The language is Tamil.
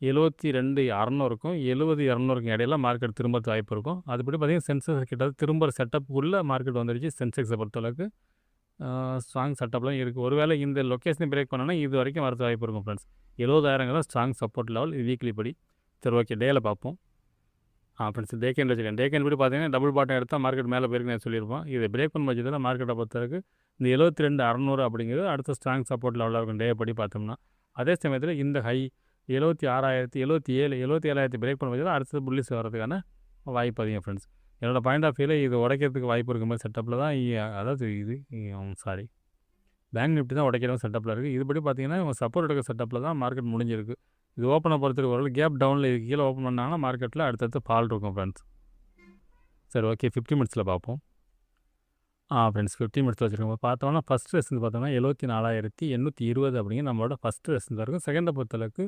72,600க்கும் 70,200க்கும் இடையில மார்க்கெட் திரும்பறதுக்கு வாய்ப்பு இருக்கும். அதுபடி பார்த்தீங்கன்னா சென்செக்ஸ் கிட்ட திரும்புற செட்டப்புக்குள்ள மார்க்கெட் வந்துருச்சு சென்செக்ஸை பொறுத்தளவுக்கு. ஸ்ட்ராங் செட்டப்லாம் இருக்குது. ஒருவேளை இந்த லொக்கேஷனை பிரேக் பண்ணோன்னா இது வரைக்கும் வரது வாய்ப்பு இருக்கும் ஃப்ரெண்ட்ஸ். 70,000ங்கிறது ஸ்ட்ராங் சப்போர்ட் லெவல். இது வீக்லி படி. சரி ஓகே டேயில் பார்ப்போம். ஃப்ரெண்ட்ஸ் டே கேன் வச்சுருக்கேன். டே கேன் படி பார்த்தீங்கன்னா டபுள் பாட்டம் எடுத்தால் மார்க்கெட் மேலே போயிருக்குன்னு நான் சொல்லியிருப்போம். இது பிரேக் பண்ண பட்சத்தில் மார்க்கெட்டை பொறுத்தவரைக்கும் இந்த 72,600 அப்படிங்கிறது அடுத்த ஸ்ட்ராங் சப்போர்ட் லெவலாக இருக்கும் டே படி பார்த்தோம்னா. அதே சமயத்தில் இந்த ஹை 77,000 பிரேக் பண்ண பட்சத்தில் அடுத்தது புல்லிஸ் வர்றதுக்கான வாய்ப்பு அதிகம் ஃப்ரெண்ட்ஸ். என்னோடய பாயிண்ட் ஆஃப் வியூவில் இது உடைக்கிறதுக்கு வாய்ப்பு இருக்க மாதிரி செட்டப்பில் தான் அதாவது இது சாரி பேங்க் நிஃப்டி தான் உடைக்கிற செட்டப்பில் இருக்குது. இதுபடி பார்த்தீங்கன்னா இவங்க சப்போர்ட் எடுக்கிற செட்டப்பில் தான் மார்க்கெட் முடிஞ்சிருக்கு. இது ஓப்பனை பொறுத்தவரைக்கும் ஒரு கேப் டவுனில் இது கீழே ஓப்பன் பண்ணாங்கன்னா மார்க்கெட்டில் அடுத்தடுத்து ஃபால் இருக்கும் ஃப்ரெண்ட்ஸ். சரி ஓகே 50 மினிட்ஸில் பார்ப்போம். ஃப்ரெண்ட்ஸ் 50 மினிட்ஸில் வச்சுருக்கோம். பார்த்தோம்னா ஃபஸ்ட் ரெசன்ஸ் பார்த்தோம்னா 74,820 அப்படிங்கிற நம்மளோட ஃபஸ்ட்டு ரெசன்ஸாக இருக்கும். செகண்டை பொறுத்தளவுக்கு